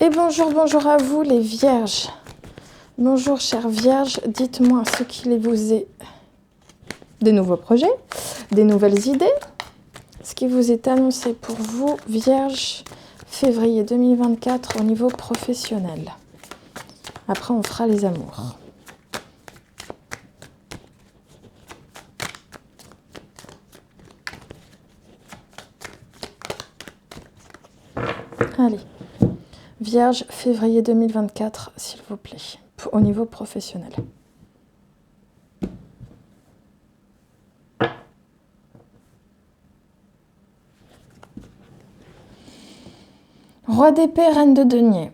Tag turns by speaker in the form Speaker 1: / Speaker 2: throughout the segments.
Speaker 1: Et bonjour à vous les vierges. Bonjour chères vierges, dites-moi ce qu'il vous est des nouveaux projets, des nouvelles idées, ce qui vous est annoncé pour vous, vierges, février 2024 au niveau professionnel. Après, on fera les amours. Allez, vierge, février 2024, s'il vous plaît, au niveau professionnel. Roi d'épée, reine de denier.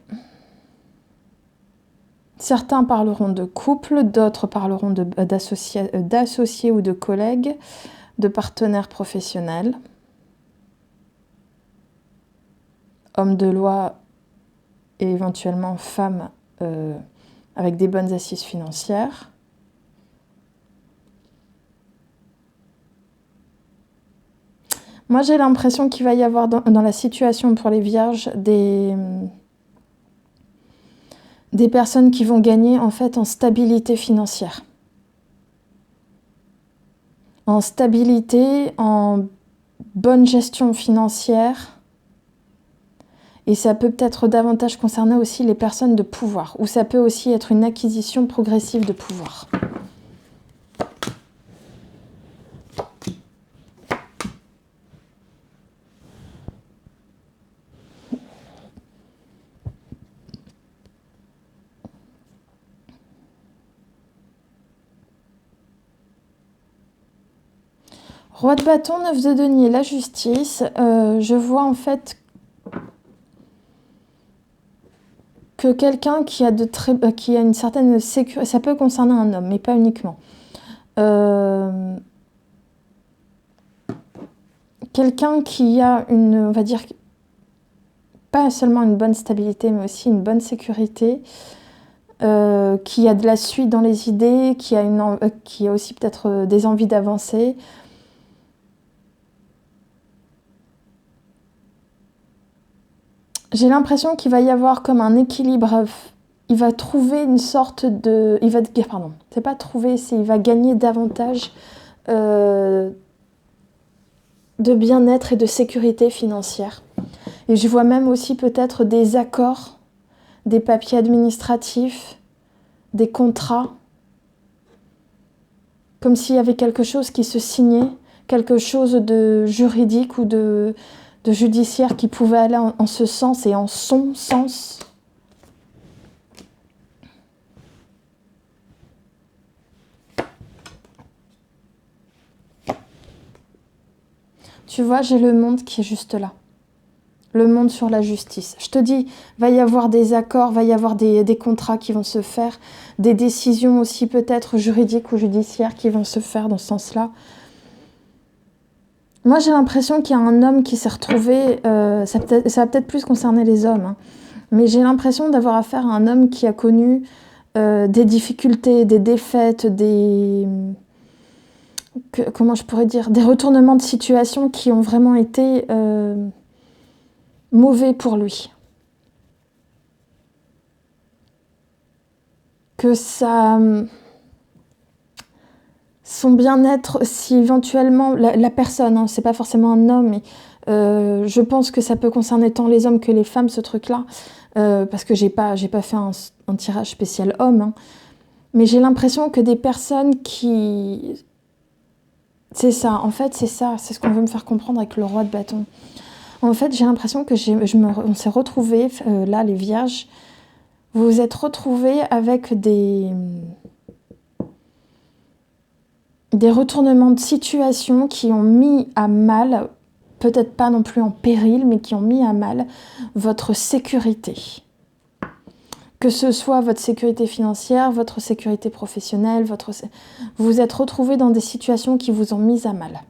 Speaker 1: Certains parleront de couple, d'autres parleront d'associés ou de collègues, de partenaires professionnels. Hommes de loi et éventuellement femmes avec des bonnes assises financières. Moi, j'ai l'impression qu'il va y avoir dans la situation pour les vierges des personnes qui vont gagner en fait en stabilité financière. En stabilité, en bonne gestion financière. Et ça peut peut-être davantage concerner aussi les personnes de pouvoir, ou ça peut aussi être une acquisition progressive de pouvoir. Roi de bâton, 9 de denier, la justice. Je vois en fait que quelqu'un qui a une certaine sécurité, ça peut concerner un homme, mais pas uniquement. Quelqu'un qui a on va dire, pas seulement une bonne stabilité, mais aussi une bonne sécurité, qui a de la suite dans les idées, qui a aussi peut-être des envies d'avancer. J'ai l'impression qu'il va y avoir comme un équilibre. Il va trouver une sorte de... c'est pas trouver, c'est il va gagner davantage de bien-être et de sécurité financière. Et je vois même aussi peut-être des accords, des papiers administratifs, des contrats, comme s'il y avait quelque chose qui se signait, quelque chose de juridique ou de judiciaire qui pouvait aller en ce sens et en son sens. Tu vois, j'ai le monde qui est juste là. Le monde sur la justice. Je te dis, va y avoir des accords, va y avoir des contrats qui vont se faire, des décisions aussi peut-être juridiques ou judiciaires qui vont se faire dans ce sens-là. Moi, j'ai l'impression qu'il y a un homme qui s'est retrouvé, ça va peut-être plus concerner les hommes, hein, mais j'ai l'impression d'avoir affaire à un homme qui a connu des difficultés, des défaites, comment je pourrais dire, des retournements de situation qui ont vraiment été mauvais pour lui. Que ça... Son bien-être, si éventuellement la personne, hein, c'est pas forcément un homme, mais je pense que ça peut concerner tant les hommes que les femmes, ce truc-là, parce que j'ai pas fait un tirage spécial homme, hein, mais j'ai l'impression que des personnes qui... C'est ça, en fait, c'est ça, c'est ce qu'on veut me faire comprendre avec le roi de bâton. En fait, j'ai l'impression que on s'est retrouvés, là, les vierges, vous vous êtes retrouvés avec des retournements de situation qui ont mis à mal, peut-être pas non plus en péril, mais qui ont mis à mal votre sécurité. Que ce soit votre sécurité financière, votre sécurité professionnelle, vous vous êtes retrouvés dans des situations qui vous ont mis à mal.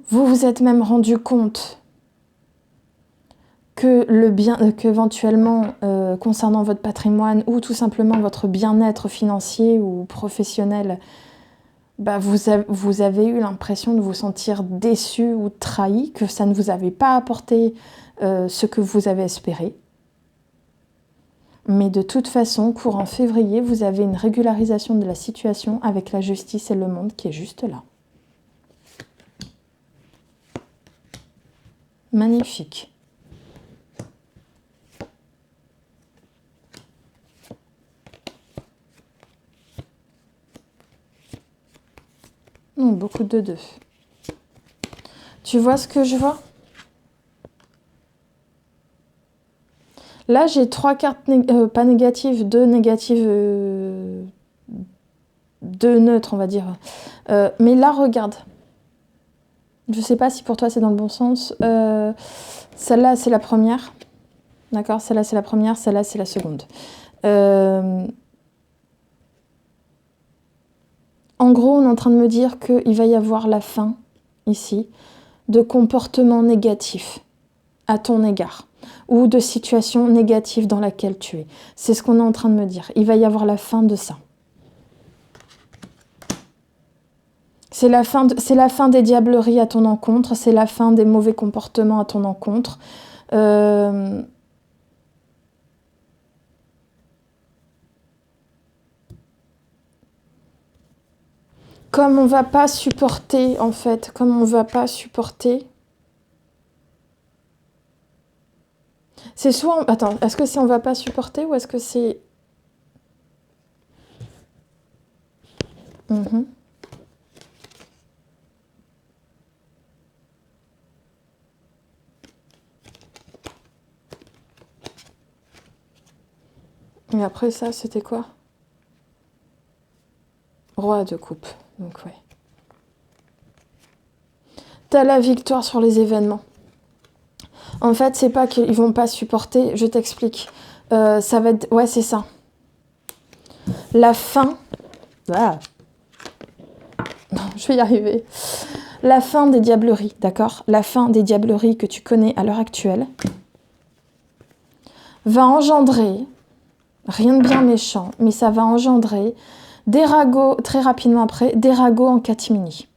Speaker 1: Vous vous êtes même rendu compte qu'éventuellement, concernant votre patrimoine ou tout simplement votre bien-être financier ou professionnel, vous avez eu l'impression de vous sentir déçu ou trahi, que ça ne vous avait pas apporté ce que vous avez espéré. Mais de toute façon, courant février, vous avez une régularisation de la situation avec la justice et le monde qui est juste là. Magnifique. Non, beaucoup de 2. Tu vois ce que je vois? Là, j'ai 3 cartes, pas négatives, 2 négatives, 2 neutres, on va dire. Mais là, regarde. Je sais pas si pour toi, c'est dans le bon sens. Celle-là, c'est la première. D'accord? Celle-là, c'est la première. Celle-là, c'est la seconde. En gros, on est en train de me dire qu'il va y avoir la fin, ici, de comportements négatifs à ton égard ou de situations négatives dans laquelle tu es. C'est ce qu'on est en train de me dire. Il va y avoir la fin de ça. C'est la fin des diableries à ton encontre, c'est la fin des mauvais comportements à ton encontre. Comme on va pas supporter, en fait, comme on va pas supporter... C'est soit... Attends, est-ce que c'est on va pas supporter ou est-ce que c'est... Et après ça, c'était quoi? Roi de coupe. Donc ouais. T'as la victoire sur les événements. En fait, c'est pas qu'ils vont pas supporter, je t'explique. Ça va être... Ouais, c'est ça. La fin... Ah. Non, je vais y arriver. La fin des diableries, d'accord? La fin des diableries que tu connais à l'heure actuelle va engendrer, rien de bien méchant, mais ça va engendrer des ragots, très rapidement après, des ragots en catimini.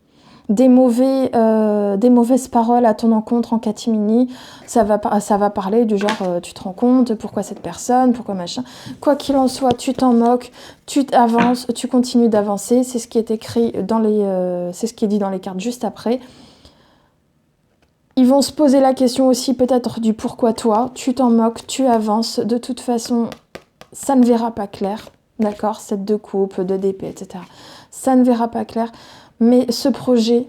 Speaker 1: Des mauvaises paroles à ton encontre en catimini, ça va parler du genre tu te rends compte, pourquoi cette personne, pourquoi machin. Quoi qu'il en soit, tu t'en moques, tu avances, tu continues d'avancer, c'est ce qui est écrit dans c'est ce qui est dit dans les cartes juste après. Ils vont se poser la question aussi peut-être du pourquoi toi, tu t'en moques, tu avances, de toute façon, ça ne verra pas clair, d'accord, 7 de coupe, 2 d'épée, etc. Ça ne verra pas clair. Mais ce projet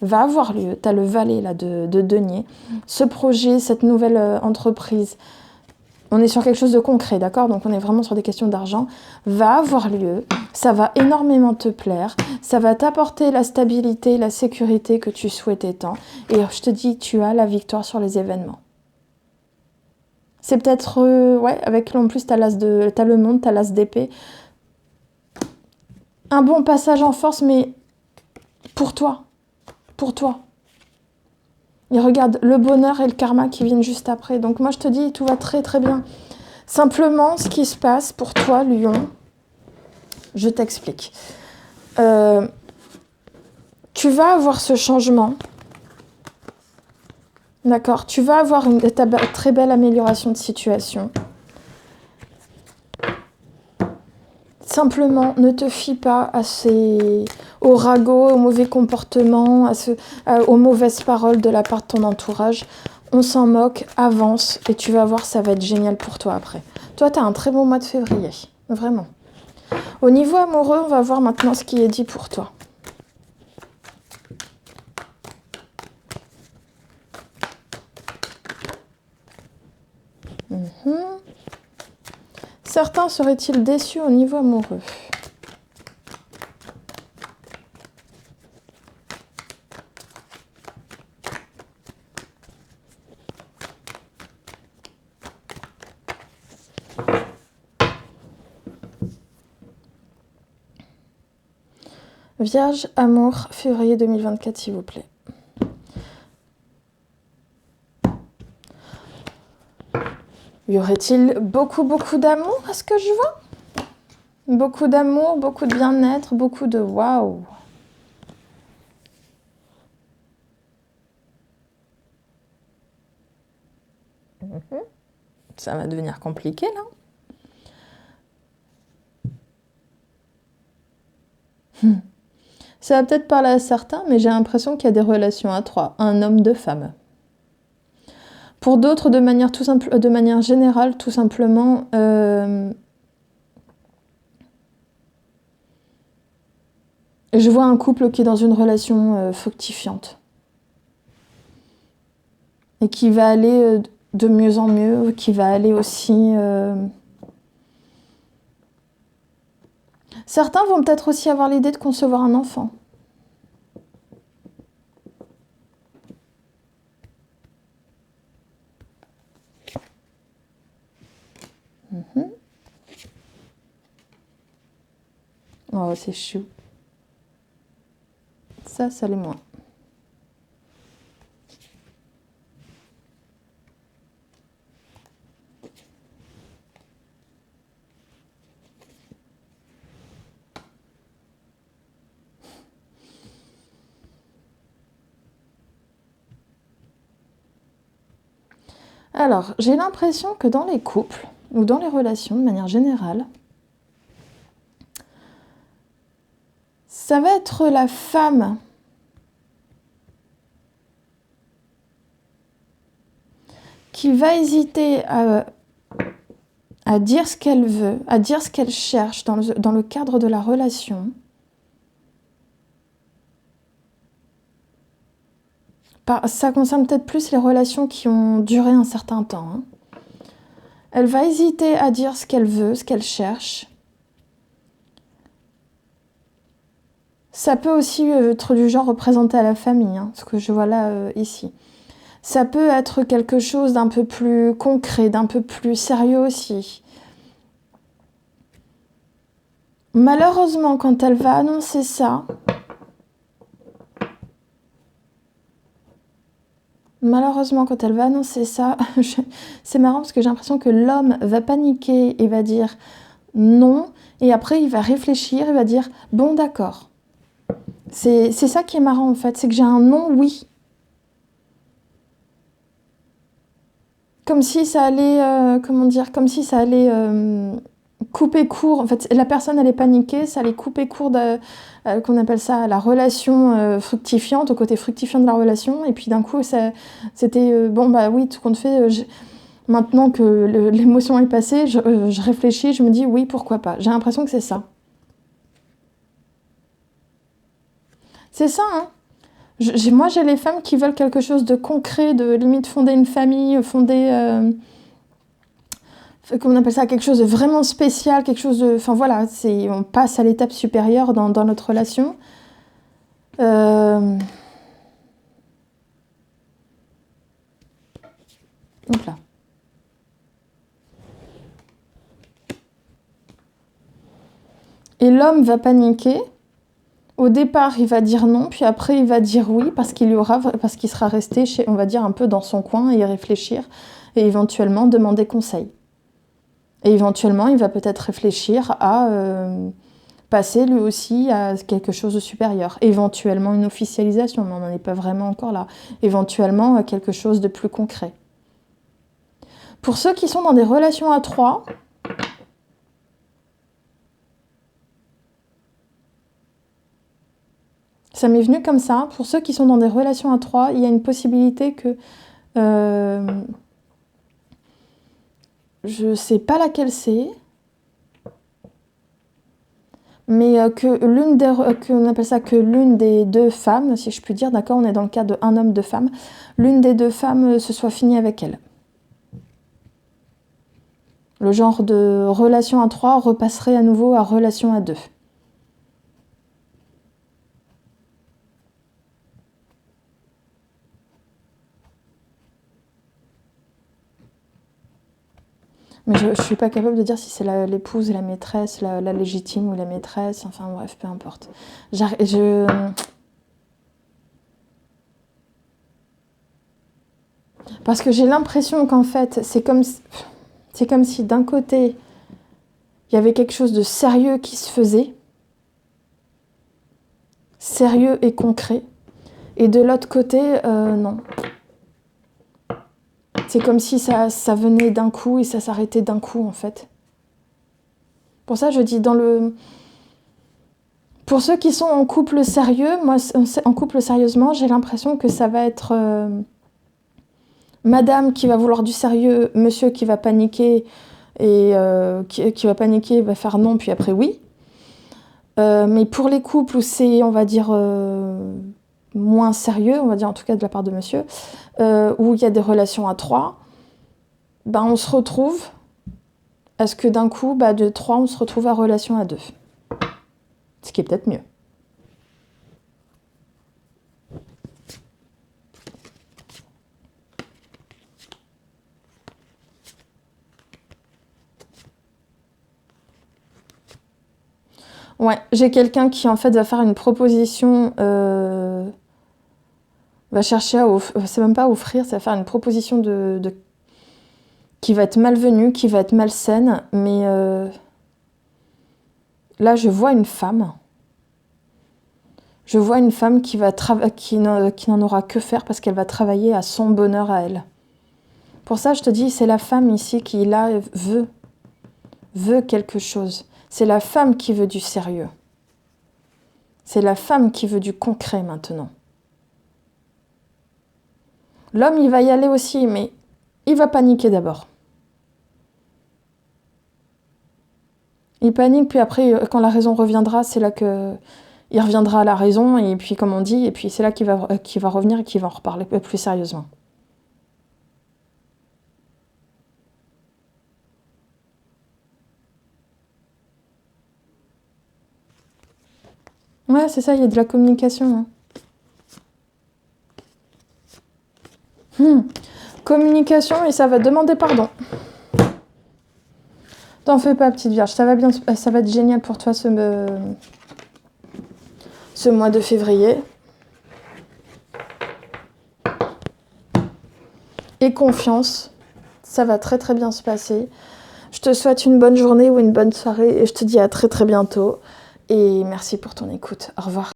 Speaker 1: va avoir lieu. Tu as le valet là, de denier. Ce projet, cette nouvelle entreprise, on est sur quelque chose de concret, d'accord? Donc on est vraiment sur des questions d'argent. Va avoir lieu. Ça va énormément te plaire. Ça va t'apporter la stabilité, la sécurité que tu souhaitais tant. Et je te dis, tu as la victoire sur les événements. C'est peut-être... ouais, avec en plus, t'as le monde, t'as l'as d'épée. Un bon passage en force, mais pour toi. Pour toi. Et regarde, le bonheur et le karma qui viennent juste après. Donc moi, je te dis, tout va très très bien. Simplement, ce qui se passe pour toi, Lion, je t'explique. Tu vas avoir ce changement. D'accord? Tu vas avoir une très belle amélioration de situation. Simplement, ne te fie pas aux ragots, aux mauvais comportements, aux mauvaises paroles de la part de ton entourage. On s'en moque, avance, et tu vas voir, ça va être génial pour toi après. Toi, tu as un très bon mois de février, vraiment. Au niveau amoureux, on va voir maintenant ce qui est dit pour toi. Certains seraient-ils déçus au niveau amoureux? Vierge, amour, février 2024, s'il vous plaît. Y aurait-il beaucoup d'amour à ce que je vois? Beaucoup d'amour, beaucoup de bien-être, beaucoup de waouh. Ça va devenir compliqué, là. Ça va peut-être parler à certains, mais j'ai l'impression qu'il y a des relations à trois. Un homme, deux femmes. Pour d'autres, de manière générale, tout simplement, je vois un couple qui est dans une relation fructifiante. Et qui va aller de mieux en mieux, qui va aller aussi... Certains vont peut-être aussi avoir l'idée de concevoir un enfant. Oh, c'est chou. Ça l'est moins. Alors, j'ai l'impression que dans les couples, ou dans les relations de manière générale, ça va être la femme qui va hésiter à dire ce qu'elle veut, à dire ce qu'elle cherche dans le cadre de la relation. Ça concerne peut-être plus les relations qui ont duré un certain temps. Hein. Elle va hésiter à dire ce qu'elle veut, ce qu'elle cherche. Ça peut aussi être du genre représenté à la famille, hein, ce que je vois là ici. Ça peut être quelque chose d'un peu plus concret, d'un peu plus sérieux aussi. Malheureusement, quand elle va annoncer ça, c'est marrant parce que j'ai l'impression que l'homme va paniquer et va dire non, et après il va réfléchir, il va dire bon d'accord. C'est ça qui est marrant en fait, c'est que j'ai un non oui. Comme si ça allait, comme si ça allait couper court. En fait, la personne allait paniquer, ça allait couper court qu'on appelle ça la relation fructifiante, au côté fructifiant de la relation. Et puis d'un coup, c'était bon bah oui, tout compte fait. Maintenant que l'émotion est passée, je réfléchis, je me dis oui, pourquoi pas. J'ai l'impression que c'est ça. C'est ça, hein. Moi, j'ai les femmes qui veulent quelque chose de concret, de limite fonder une famille, fonder... comment on appelle ça, quelque chose de vraiment spécial, quelque chose de... Enfin voilà, on passe à l'étape supérieure dans notre relation. Donc là. Et l'homme va paniquer. Au départ, il va dire non, puis après, il va dire oui, parce qu'il sera resté, on va dire, un peu dans son coin et y réfléchir, et éventuellement demander conseil. Et éventuellement, il va peut-être réfléchir à passer lui aussi à quelque chose de supérieur. Éventuellement une officialisation, mais on n'en est pas vraiment encore là. Éventuellement quelque chose de plus concret. Pour ceux qui sont dans des relations à trois, ça m'est venu comme ça. Pour ceux qui sont dans des relations à trois, il y a une possibilité que... je sais pas laquelle c'est, mais qu'on appelle ça que l'une des deux femmes, si je puis dire, d'accord, on est dans le cas de un homme, deux femmes, l'une des deux femmes se soit finie avec elle. Le genre de relation à trois repasserait à nouveau à relation à deux. Mais je ne suis pas capable de dire si c'est l'épouse et la maîtresse, la légitime ou la maîtresse, enfin bref, peu importe. Parce que j'ai l'impression qu'en fait, c'est comme si d'un côté, il y avait quelque chose de sérieux qui se faisait, sérieux et concret, et de l'autre côté, non. C'est comme si ça venait d'un coup et ça s'arrêtait d'un coup, en fait. Pour ça, je dis pour ceux qui sont en couple sérieux, moi, en couple sérieusement, j'ai l'impression que ça va être madame qui va vouloir du sérieux, monsieur qui va paniquer et qui va paniquer, va faire non, puis après oui. Mais pour les couples où c'est, on va dire, moins sérieux, on va dire en tout cas de la part de monsieur, où il y a des relations à trois, ben on se retrouve à ce que d'un coup, de trois, on se retrouve à relation à deux. Ce qui est peut-être mieux. Ouais, j'ai quelqu'un qui en fait va faire une proposition, va chercher à c'est même pas offrir, ça va faire une proposition qui va être malvenue, qui va être malsaine, mais là je vois une femme. Je vois une femme qui n'en aura que faire parce qu'elle va travailler à son bonheur à elle. Pour ça, je te dis, c'est la femme ici qui là veut quelque chose. C'est la femme qui veut du sérieux. C'est la femme qui veut du concret maintenant. L'homme, il va y aller aussi, mais il va paniquer d'abord. Il panique, puis après, quand la raison reviendra, c'est là que il reviendra à la raison, et puis comme on dit, et puis c'est là qu'il va revenir et qu'il va en reparler plus sérieusement. Ouais, c'est ça, il y a de la communication. Communication, et ça va demander pardon. T'en fais pas, petite vierge, ça va être génial pour toi ce mois de février. Et confiance, ça va très très bien se passer. Je te souhaite une bonne journée ou une bonne soirée et je te dis à très très bientôt. Et merci pour ton écoute. Au revoir.